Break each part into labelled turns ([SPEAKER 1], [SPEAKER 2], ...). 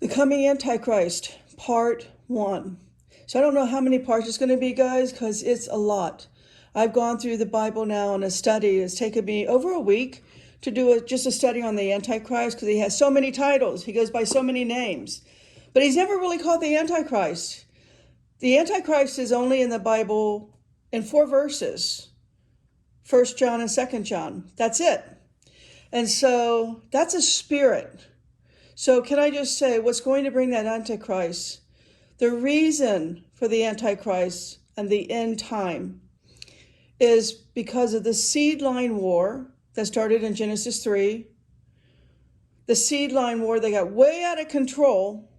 [SPEAKER 1] The Coming Antichrist, Part 1. So I don't know how many parts it's going to be, guys, because it's a lot. I've gone through the Bible now in a study. It's taken me over a week to do just a study on the Antichrist because he has so many titles. He goes by so many names. But he's never really called the Antichrist. The Antichrist is only in the Bible in 4 verses. 1 John and 2 John. That's it. And so that's a spirit. So can I just say what's going to bring that Antichrist? The reason for the Antichrist and the end time is because of the seed line war that started in Genesis 3. The seed line war, they got way out of control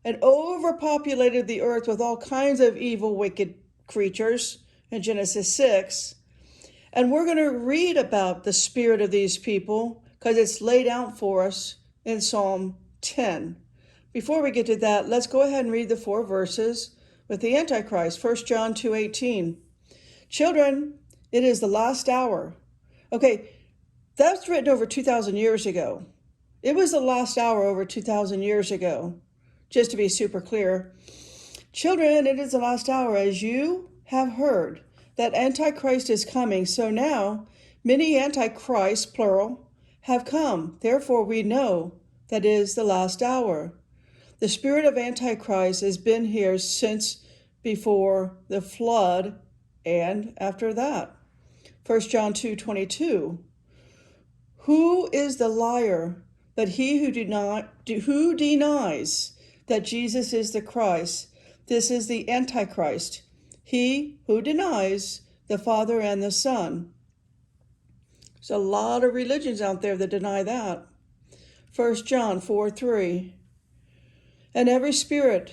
[SPEAKER 1] and overpopulated the earth with all kinds of evil, wicked creatures in Genesis 6. And we're going to read about the spirit of these people because it's laid out for us in Psalm 10. Before we get to that, let's go ahead and read the 4 verses with the Antichrist. 1 John 2:18. Children, it is the last hour. Okay, that's written over 2,000 years ago. It was the last hour over 2,000 years ago, just to be super clear. Children, it is the last hour, as you have heard that Antichrist is coming. So now many Antichrists, plural, have come. Therefore we know that is the last hour. The spirit of Antichrist has been here since before the flood and after that. 1 John 2:22. Who is the liar but he who denies that Jesus is the Christ? This is the Antichrist, he who denies the Father and the Son. There's a lot of religions out there that deny that. 1 John 4:3. And every spirit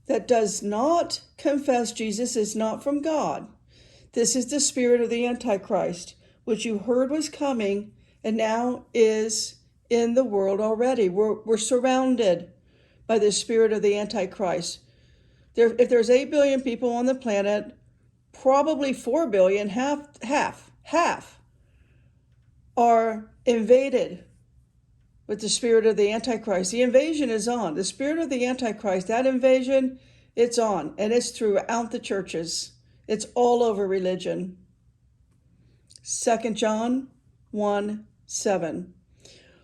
[SPEAKER 1] that does not confess Jesus is not from God. This is the spirit of the Antichrist, which you heard was coming and now is in the world already. We're surrounded by the spirit of the Antichrist. If there's 8 billion people on the planet, probably 4 billion, half are invaded with the spirit of the Antichrist. The invasion is on. The spirit of the Antichrist, that invasion, it's on. And it's throughout the churches. It's all over religion. 2 John 1:7.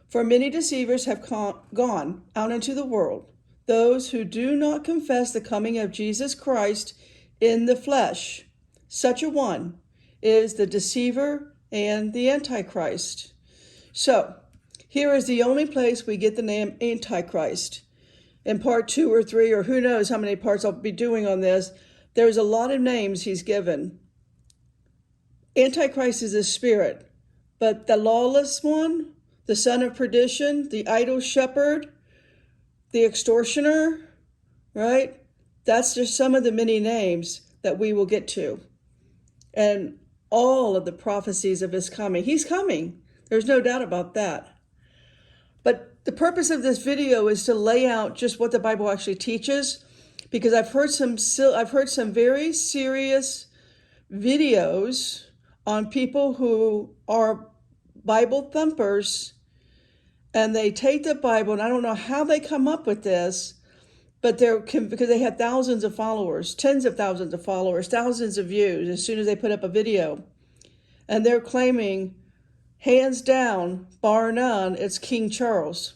[SPEAKER 1] For many deceivers have gone out into the world, those who do not confess the coming of Jesus Christ in the flesh. Such a one is the deceiver and the Antichrist. So, here is the only place we get the name Antichrist. In part 2 or 3, or who knows how many parts I'll be doing on this, there's a lot of names he's given. Antichrist is a spirit, but the lawless one, the son of perdition, the idol shepherd, the extortioner, right? That's just some of the many names that we will get to. And all of the prophecies of his coming. He's coming. There's no doubt about that. But the purpose of this video is to lay out just what the Bible actually teaches, because I've heard some very serious videos on people who are Bible thumpers, and they take the Bible, and I don't know how they come up with this, but because they have thousands of followers, tens of thousands of followers, thousands of views as soon as they put up a video, and they're claiming, hands down, bar none, it's King Charles.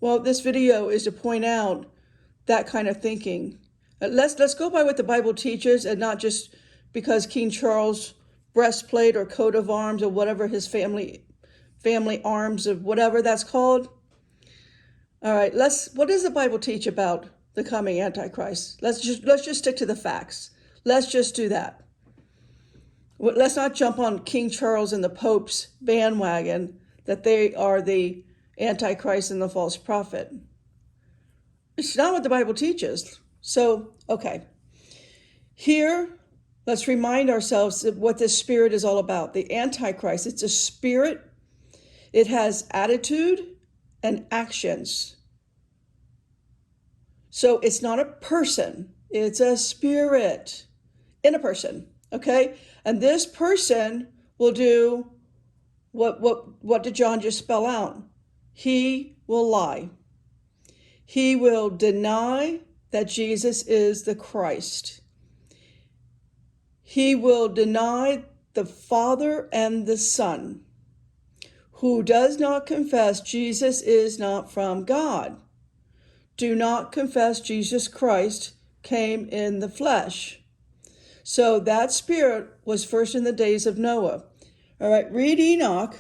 [SPEAKER 1] Well, this video is to point out that kind of thinking. Let's go by what the Bible teaches, and not just because King Charles' breastplate or coat of arms or whatever his family arms or whatever that's called. All right, what does the Bible teach about the coming Antichrist? Let's just stick to the facts. Let's just do that. Let's not jump on King Charles and the Pope's bandwagon that they are the Antichrist and the false prophet. It's not what the Bible teaches. So, okay. Here, let's remind ourselves of what this spirit is all about. The Antichrist, it's a spirit. It has attitude and actions. So it's not a person. It's a spirit in a person. Okay? And this person will do what did John just spell out? He will lie. He will deny that Jesus is the Christ. He will deny the Father and the Son. Who does not confess Jesus is not from God. Do not confess Jesus Christ came in the flesh. So that spirit was first in the days of Noah. All right, read Enoch,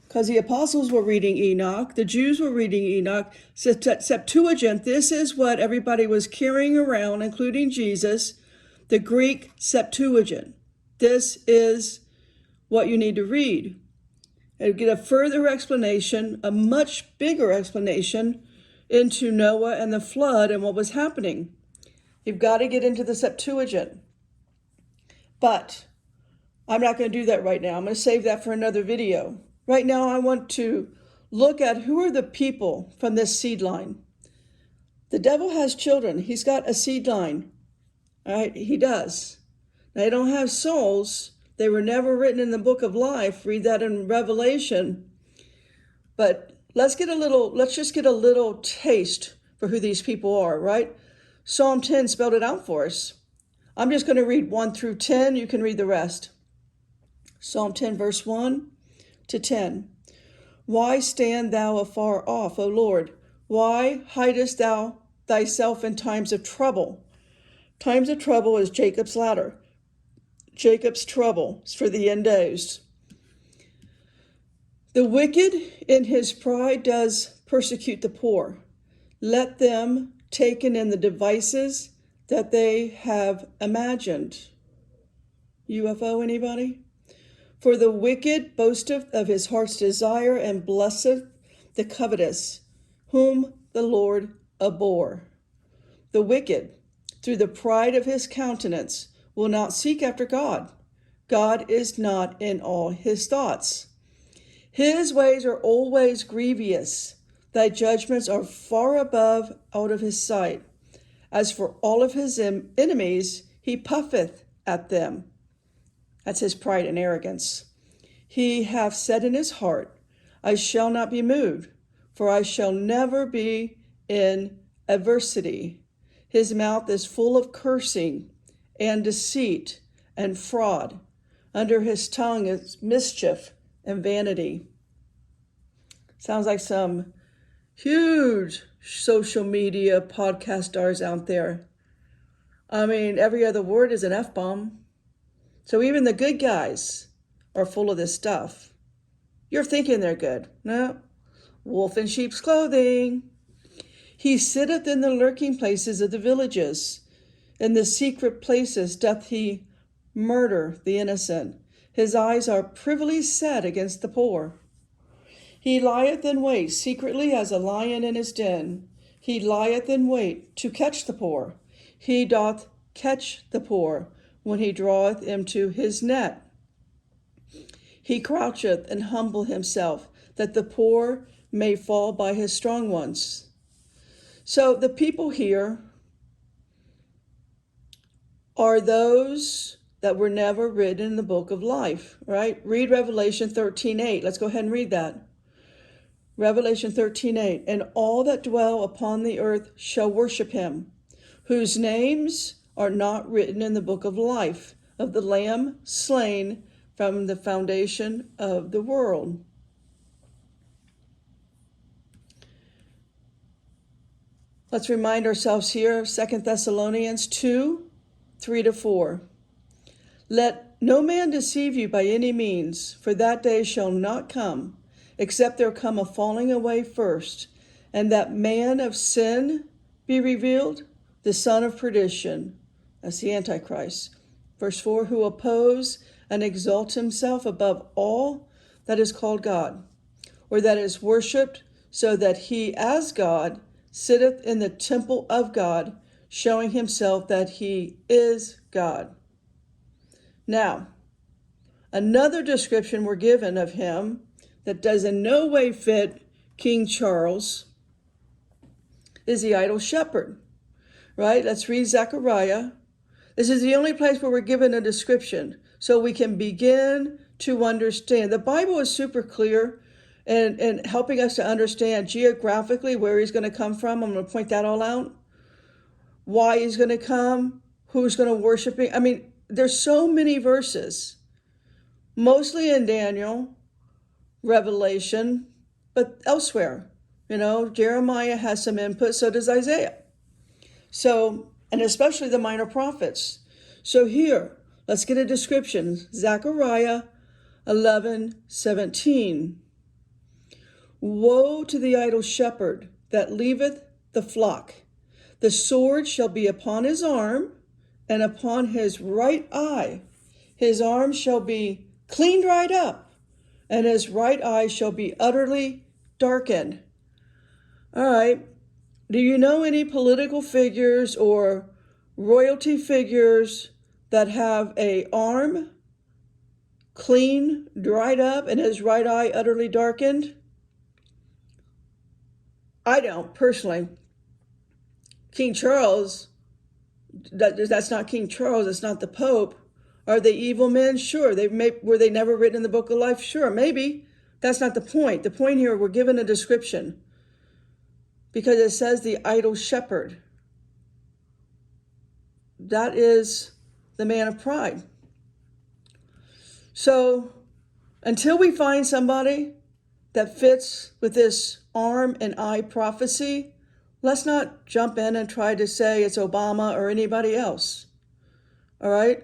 [SPEAKER 1] because the apostles were reading Enoch, the Jews were reading Enoch. Septuagint, this is what everybody was carrying around, including Jesus, the Greek Septuagint. This is what you need to read. And get a further explanation, a much bigger explanation into Noah and the flood and what was happening. You've got to get into the Septuagint. But I'm not going to do that right now. I'm going to save that for another video. Right now, I want to look at who are the people from this seed line. The devil has children. He's got a seed line. All right, he does. They don't have souls. They were never written in the book of life. Read that in Revelation. But let's just get a little taste for who these people are, right? Psalm 10 spelled it out for us. I'm just going to read 1 through 10. You can read the rest. Psalm 10, verse 1 to 10. Why stand thou afar off, O Lord? Why hidest thou thyself in times of trouble? Times of trouble is Jacob's ladder. Jacob's trouble is for the end days. The wicked in his pride does persecute the poor. Let them taken in the devices that they have imagined. UFO, anybody? For the wicked boasteth of his heart's desire and blesseth the covetous, whom the Lord abhor. The wicked, through the pride of his countenance, will not seek after God. God is not in all his thoughts. His ways are always grievous. Thy judgments are far above out of his sight. As for all of his enemies, he puffeth at them. That's his pride and arrogance. He hath said in his heart, I shall not be moved, for I shall never be in adversity. His mouth is full of cursing and deceit and fraud. Under his tongue is mischief and vanity. Sounds like some huge social media podcast stars out there. I mean, every other word is an F-bomb. So even the good guys are full of this stuff. You're thinking they're good. No. Wolf in sheep's clothing. He sitteth in the lurking places of the villages. In the secret places doth he murder the innocent. His eyes are privily set against the poor. He lieth in wait secretly as a lion in his den. He lieth in wait to catch the poor. He doth catch the poor when he draweth into his net. He croucheth and humble himself, that the poor may fall by his strong ones. So the people here are those that were never written in the book of life, right? Read Revelation 13:8. Let's go ahead and read that. Revelation 13:8. And all that dwell upon the earth shall worship him, whose names are not written in the book of life of the Lamb slain from the foundation of the world. Let's remind ourselves here of 2 Thessalonians 2:3-4. Let no man deceive you by any means, for that day shall not come, except there come a falling away first, and that man of sin be revealed, the son of perdition. That's the Antichrist. Verse 4, who oppose and exalt himself above all that is called God, or that is worshipped, so that he as God sitteth in the temple of God, showing himself that he is God. Now, another description we're given of him that does in no way fit King Charles is the idol shepherd, right? Let's read Zechariah. This is the only place where we're given a description so we can begin to understand. The Bible is super clear. and helping us to understand geographically where he's going to come from. I'm going to point that all out. Why he's going to come, who's going to worship him. I mean, there's so many verses, mostly in Daniel, Revelation, but elsewhere. Jeremiah has some input, so does Isaiah. So, and especially the minor prophets. So here, let's get a description. Zechariah 11:17. Woe to the idle shepherd that leaveth the flock. The sword shall be upon his arm, and upon his right eye. His arm shall be clean dried up, and his right eye shall be utterly darkened. All right. Do you know any political figures or royalty figures that have an arm clean dried up and his right eye utterly darkened? I don't, personally. King Charles, that's not King Charles, it's not the Pope. Are they evil men? Sure. Were they never written in the book of life? Sure, maybe. That's not the point. The point here, we're given a description because it says the idle shepherd. That is the man of pride. So until we find somebody that fits with this arm and eye prophecy, let's not jump in and try to say it's Obama or anybody else. All right?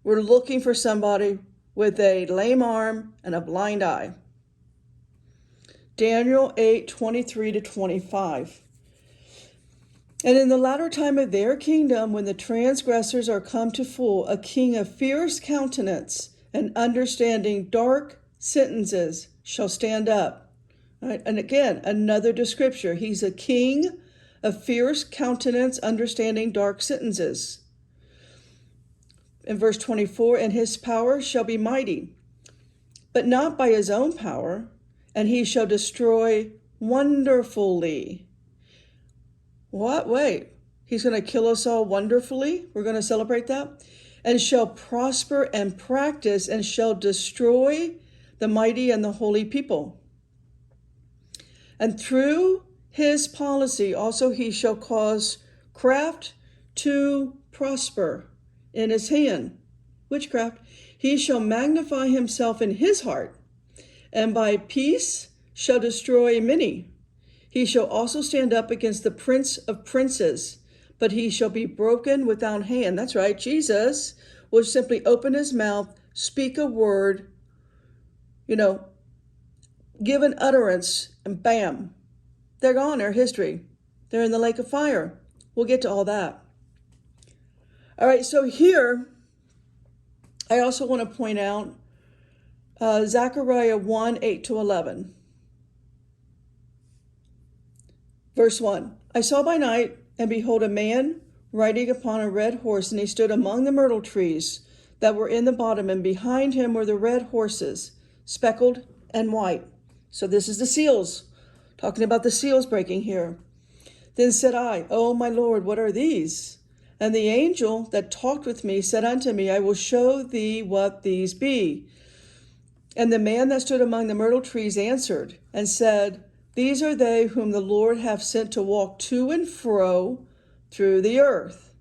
[SPEAKER 1] We're looking for somebody with a lame arm and a blind eye. Daniel 8:23-25. And in the latter time of their kingdom, when the transgressors are come to full, a king of fierce countenance and understanding dark sentences shall stand up. Right? And again, another description. He's a king of fierce countenance, understanding dark sentences. In verse 24, and his power shall be mighty, but not by his own power, and he shall destroy wonderfully. What? Wait, he's going to kill us all wonderfully? We're going to celebrate that? And shall prosper and practice and shall destroy the mighty and the holy people. And through his policy also he shall cause craft to prosper in his hand. Witchcraft. He shall magnify himself in his heart, and by peace shall destroy many. He shall also stand up against the prince of princes, but he shall be broken without hand. That's right. Jesus will simply open his mouth, speak a word, give an utterance, and bam, they're gone. They're history. They're in the lake of fire. We'll get to all that. All right, so here, I also want to point out Zechariah 1:8-11. Verse 1, I saw by night, and behold, a man riding upon a red horse, and he stood among the myrtle trees that were in the bottom, and behind him were the red horses, speckled and white. So this is the seals, talking about the seals breaking here. Then said I, O my Lord, what are these? And the angel that talked with me said unto me, I will show thee what these be. And the man that stood among the myrtle trees answered and said, These are they whom the Lord hath sent to walk to and fro through the earth.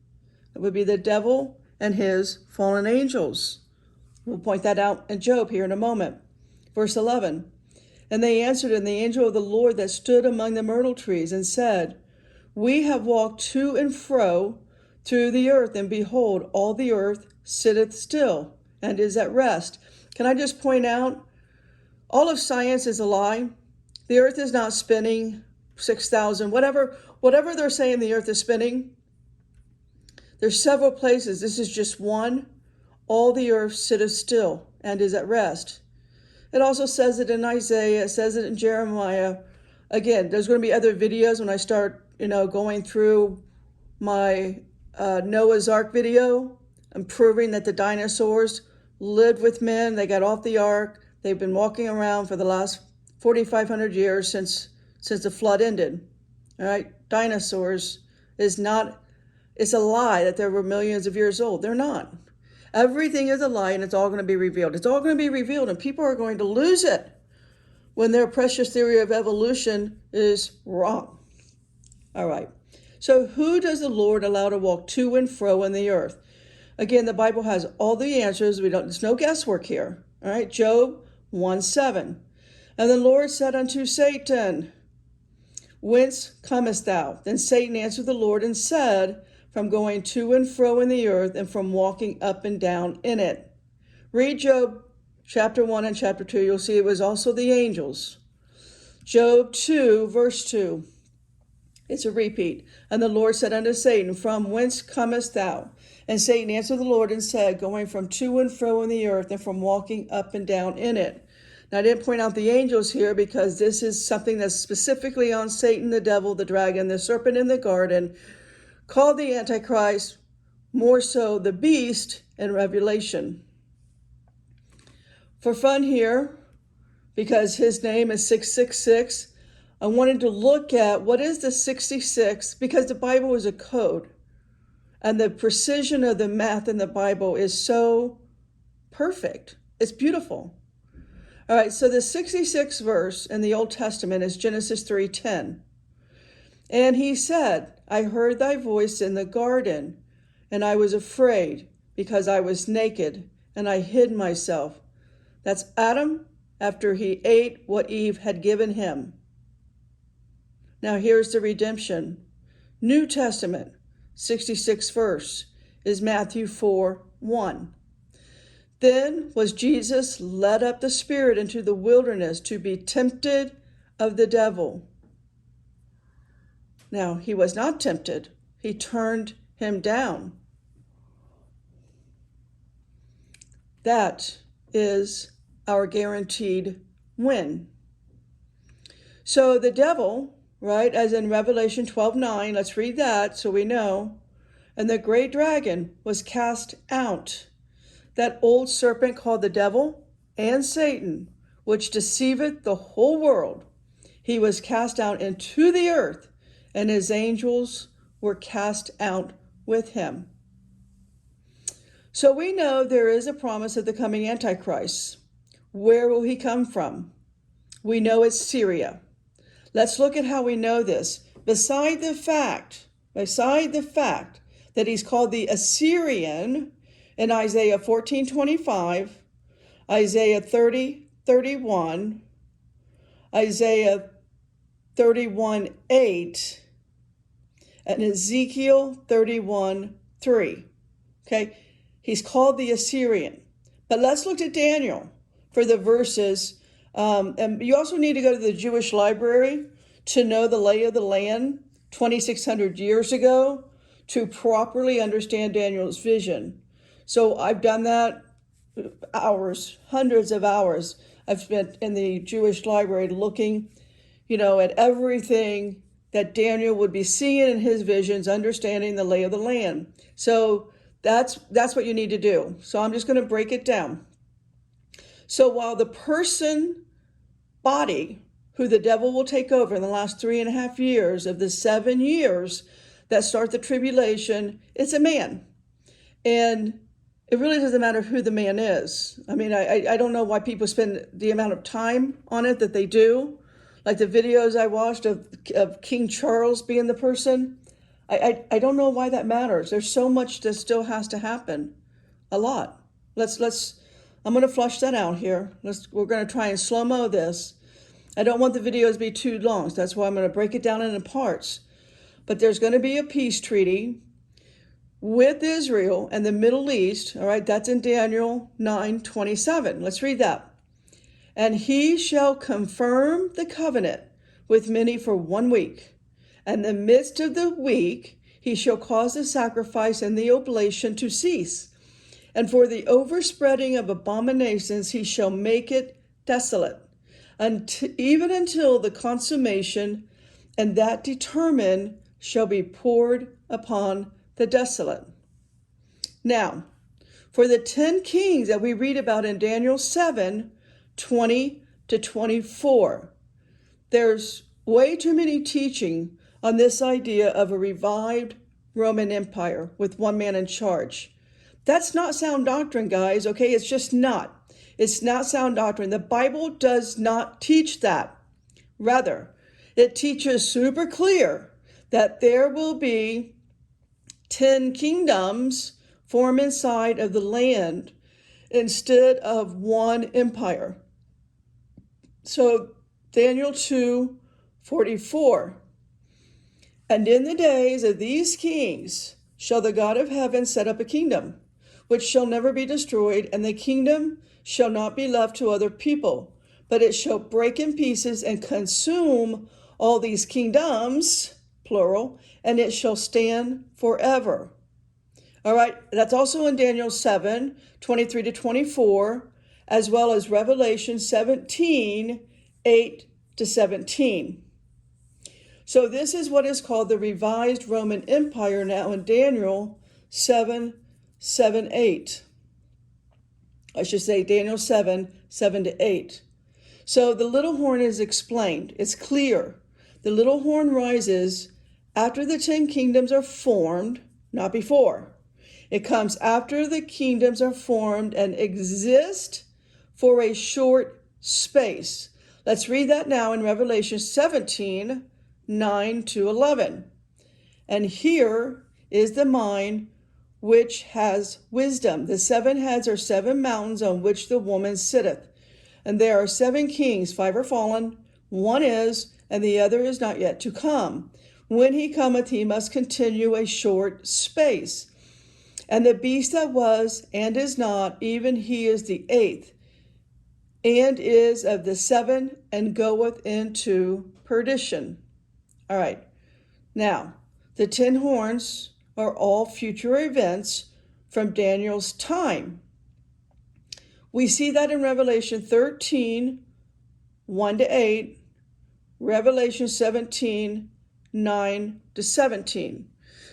[SPEAKER 1] It would be the devil and his fallen angels. We'll point that out in Job here in a moment. Verse 11, and they answered, and the angel of the Lord that stood among the myrtle trees and said, We have walked to and fro through the earth, and behold, all the earth sitteth still and is at rest. Can I just point out, all of science is a lie. The earth is not spinning 6,000, whatever they're saying the earth is spinning. There's several places. This is just one. All the earth sitteth still and is at rest. It also says it in Isaiah. It says it in Jeremiah. Again, there's going to be other videos when I start, going through my Noah's Ark video. I'm proving that the dinosaurs lived with men. They got off the ark. They've been walking around for the last 4,500 years since the flood ended. All right, dinosaurs it's a lie that they were millions of years old. They're not. Everything is a lie, and it's all going to be revealed. It's all going to be revealed, and people are going to lose it when their precious theory of evolution is wrong. All right. So who does the Lord allow to walk to and fro in the earth? Again, the Bible has all the answers. There's no guesswork here. All right. Job 1:7. And the Lord said unto Satan, Whence comest thou? Then Satan answered the Lord and said, From going to and fro in the earth, and from walking up and down in it. Read Job chapter 1 and chapter 2. You'll see it was also the angels. Job 2, verse 2. It's a repeat. And the Lord said unto Satan, From whence comest thou? And Satan answered the Lord and said, Going from to and fro in the earth, and from walking up and down in it. Now, I didn't point out the angels here because this is something that's specifically on Satan, the devil, the dragon, the serpent in the garden, called the Antichrist, more so the beast in Revelation. For fun here, because his name is 666, I wanted to look at what is the 66, because the Bible is a code. And the precision of the math in the Bible is so perfect. It's beautiful. All right, so the 66th verse in the Old Testament is Genesis 3:10. And he said, I heard thy voice in the garden, and I was afraid because I was naked, and I hid myself. That's Adam after he ate what Eve had given him. Now here's the redemption. New Testament, 66th verse, is Matthew 4:1. Then was Jesus led up the Spirit into the wilderness to be tempted of the devil. Now, he was not tempted. He turned him down. That is our guaranteed win. So the devil, right, as in Revelation 12:9, let's read that so we know. And the great dragon was cast out, that old serpent called the devil and Satan, which deceiveth the whole world. He was cast out into the earth, and his angels were cast out with him. So we know there is a promise of the coming Antichrist. Where will he come from? We know it's Syria. Let's look at how we know this. Beside the fact that he's called the Assyrian in Isaiah 14:25, Isaiah 30:31, Isaiah 31:8, and Ezekiel 31:3. Okay, he's called the Assyrian. But let's look at Daniel for the verses. And you also need to go to the Jewish library to know the lay of the land 2,600 years ago to properly understand Daniel's vision. So I've done that hours, hundreds of hours I've spent in the Jewish library looking, at everything that Daniel would be seeing in his visions, understanding the lay of the land. So that's what you need to do. So I'm just going to break it down. So while the person body who the devil will take over in the last 3.5 years of the 7 years that start the tribulation, it's a man. And it really doesn't matter who the man is. I mean, I don't know why people spend the amount of time on it that they do. Like the videos I watched of King Charles being the person. I don't know why that matters. There's so much that still has to happen. A lot. I'm going to flush that out here. We're going to try and slow-mo this. I don't want the videos to be too long, so that's why I'm going to break it down into parts. But there's going to be a peace treaty with Israel and the Middle East. All right, that's in Daniel 9:27. Let's read that. And he shall confirm the covenant with many for 1 week. And in the midst of the week, he shall cause the sacrifice and the oblation to cease. And for the overspreading of abominations, he shall make it desolate, even until the consummation, and that determined shall be poured upon the desolate. Now, for the 10 kings that we read about in Daniel 7:20-24, there's way too many teaching on this idea of a revived Roman Empire with one man in charge. That's not sound doctrine, guys, okay? It's just not. It's not sound doctrine. The Bible does not teach that. Rather, it teaches super clear that there will be 10 kingdoms form inside of the land instead of one empire. So Daniel 2:44. And in the days of these kings shall the God of heaven set up a kingdom, which shall never be destroyed, and the kingdom shall not be left to other people, but it shall break in pieces and consume all these kingdoms, plural, and it shall stand forever. All right, that's also in Daniel 7:23-24, as well as Revelation 17:8-17. So this is what is called the revised Roman Empire now in Daniel 7:7-8. I should say Daniel 7:7-8. So the little horn is explained. It's clear. The little horn rises after the 10 kingdoms are formed, not before. It comes after the kingdoms are formed and exist for a short space. Let's read that now in Revelation 17:9-11. And here is the mind which has wisdom. The 7 heads are 7 mountains on which the woman sitteth. And there are 7 kings, 5 are fallen, 1 is, and the other is not yet to come. When he cometh, he must continue a short space. And the beast that was and is not, even he is the 8th, and is of the 7, and goeth into perdition. All right. Now, the 10 horns are all future events from Daniel's time. We see that in Revelation 13:1-8, Revelation 17:9-17.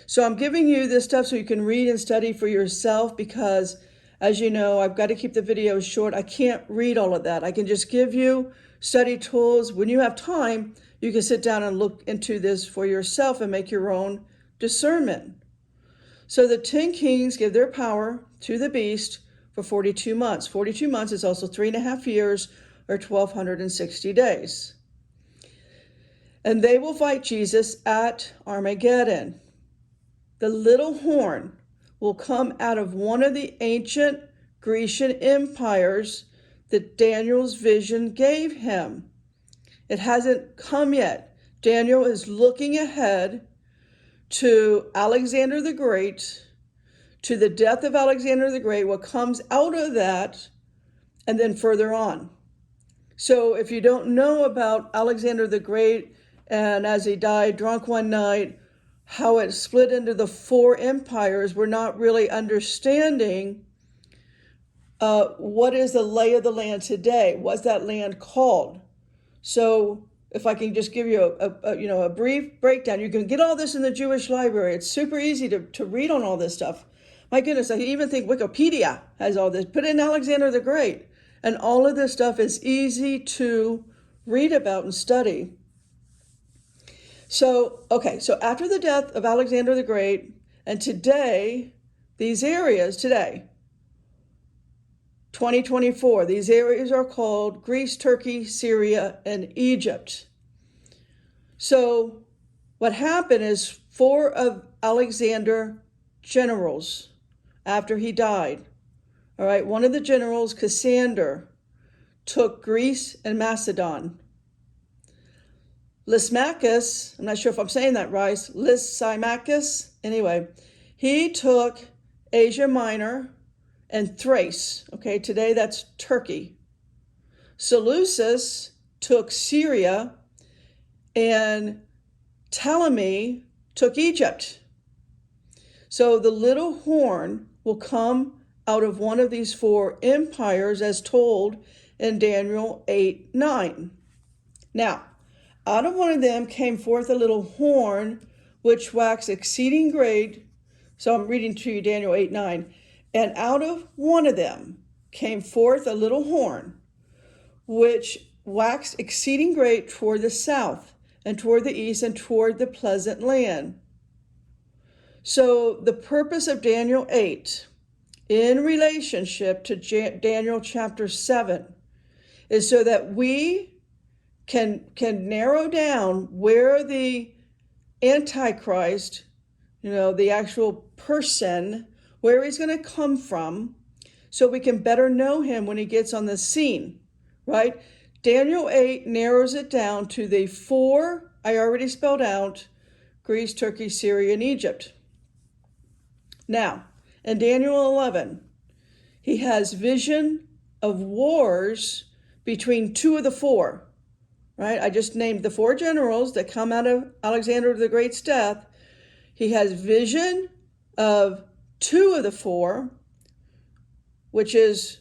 [SPEAKER 1] So I'm giving you this stuff so you can read and study for yourself because, as you know, I've got to keep the videos short. I can't read all of that. I can just give you study tools. When you have time, you can sit down and look into this for yourself and make your own discernment. So the 10 kings give their power to the beast for 42 months. 42 months is also 3.5 years or 1,260 days. And they will fight Jesus at Armageddon. The little horn will come out of one of the ancient Grecian empires that Daniel's vision gave him. It hasn't come yet. Daniel is looking ahead to Alexander the Great, to the death of Alexander the Great, what comes out of that, and then further on. So if you don't know about Alexander the Great, and as he died drunk one night, how it split into the 4 empires, we're not really understanding what is the lay of the land today. What's that land called? So if I can just give you a brief breakdown, you can get all this in the Jewish library. It's super easy to read on all this stuff. My goodness, I even think Wikipedia has all this. Put in Alexander the Great, and all of this stuff is easy to read about and study. So after the death of Alexander the Great, and today, these areas, 2024, these areas are called Greece, Turkey, Syria, and Egypt. So what happened is 4 of Alexander's generals, after he died, all right, one of the generals, Cassander, took Greece and Macedon. Lysimachus, I'm not sure if I'm saying that right, Lysimachus, anyway, he took Asia Minor and Thrace, okay, today that's Turkey. Seleucus took Syria, and Ptolemy took Egypt. So the little horn will come out of one of these 4 empires as told in Daniel 8:9. Now, out of one of them came forth a little horn, which waxed exceeding great. So I'm reading to you Daniel 8:9. And out of one of them came forth a little horn, which waxed exceeding great toward the south, and toward the east, and toward the pleasant land. So the purpose of Daniel 8 in relationship to Daniel chapter 7 is so that we can narrow down where the Antichrist, the actual person, where he's going to come from, so we can better know him when he gets on the scene, right? Daniel 8 narrows it down to the four I already spelled out: Greece, Turkey, Syria, and Egypt. Now, in Daniel 11, he has vision of wars between two of the four, right? I just named the four generals that come out of Alexander the Great's death. He has vision of two of the four, which is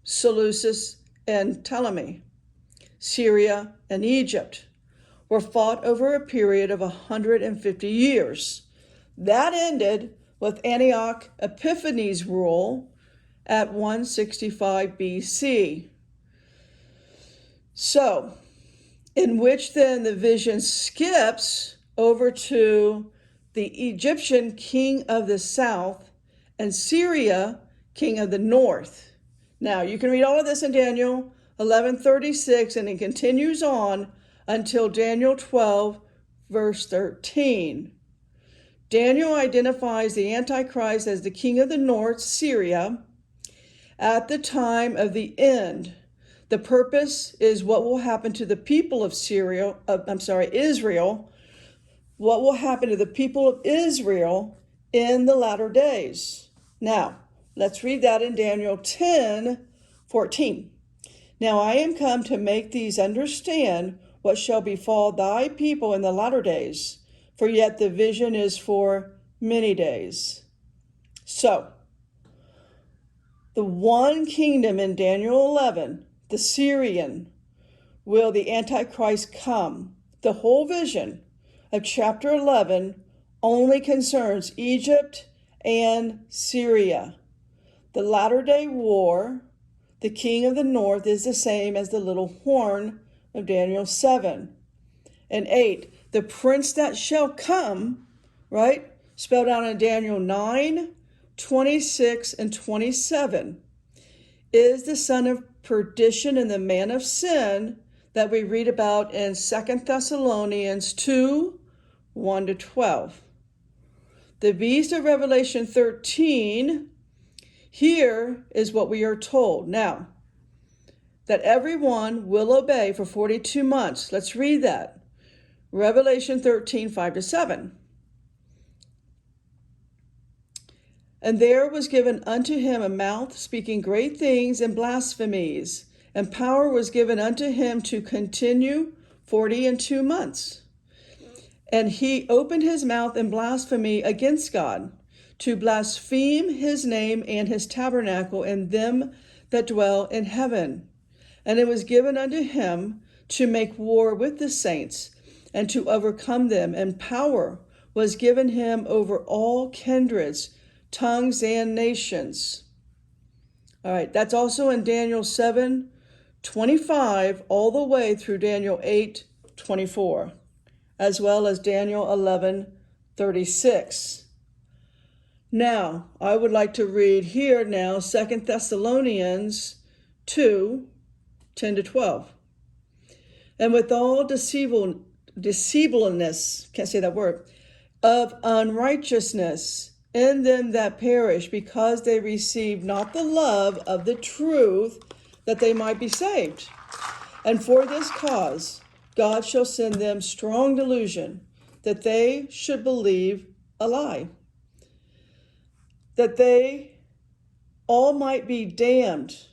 [SPEAKER 1] Seleucus and Ptolemy. Syria and Egypt were fought over a period of 150 years. That ended with Antioch Epiphanes' rule at 165 BC. So, in which then the vision skips over to the Egyptian king of the south and Syria king of the north. Now, you can read all of this in Daniel 11:36, and it continues on until Daniel 12, verse 13. Daniel identifies the Antichrist as the king of the north, Syria, at the time of the end. The purpose is what will happen to the people of Israel. What will happen to the people of Israel in the latter days. Now, let's read that in Daniel 10:14. Now I am come to make these understand what shall befall thy people in the latter days, for yet the vision is for many days. So, the one kingdom in Daniel 11, the Syrian, will the Antichrist come. The whole vision of chapter 11 only concerns Egypt and Syria. The latter-day war, the king of the north, is the same as the little horn of Daniel 7. And 8, the prince that shall come, right, spelled out in Daniel 9, 26, and 27, is the son of perdition and the man of sin that we read about in 2 Thessalonians 2, 1-12. The beast of Revelation 13, here is what we are told. Now, that everyone will obey for 42 months. Let's read that. Revelation 13, 5-7. And there was given unto him a mouth speaking great things and blasphemies, and power was given unto him to continue 42 months. And he opened his mouth in blasphemy against God, to blaspheme his name and his tabernacle and them that dwell in heaven. And it was given unto him to make war with the saints and to overcome them, and power was given him over all kindreds, tongues, and nations. All right, that's also in Daniel 7:25 all the way through Daniel 8:24, as well as Daniel 11:36. Now, I would like to read here now 2 Thessalonians 2:10-12. And with all deceivableness, can't say that word, of unrighteousness in them that perish, because they receive not the love of the truth, that they might be saved. And for this cause God shall send them strong delusion, that they should believe a lie, that they all might be damned,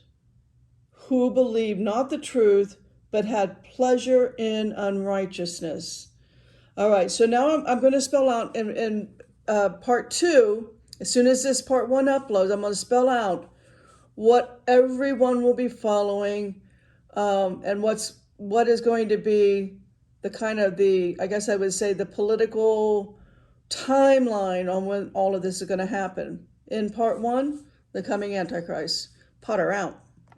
[SPEAKER 1] who believed not the truth, but had pleasure in unrighteousness. All right, so now I'm going to spell out in part 2. As soon as this part 1 uploads, I'm going to spell out what everyone will be following, and what is going to be the kind of I guess I would say, the political timeline on when all of this is going to happen. In part 1, the coming Antichrist. Potter out.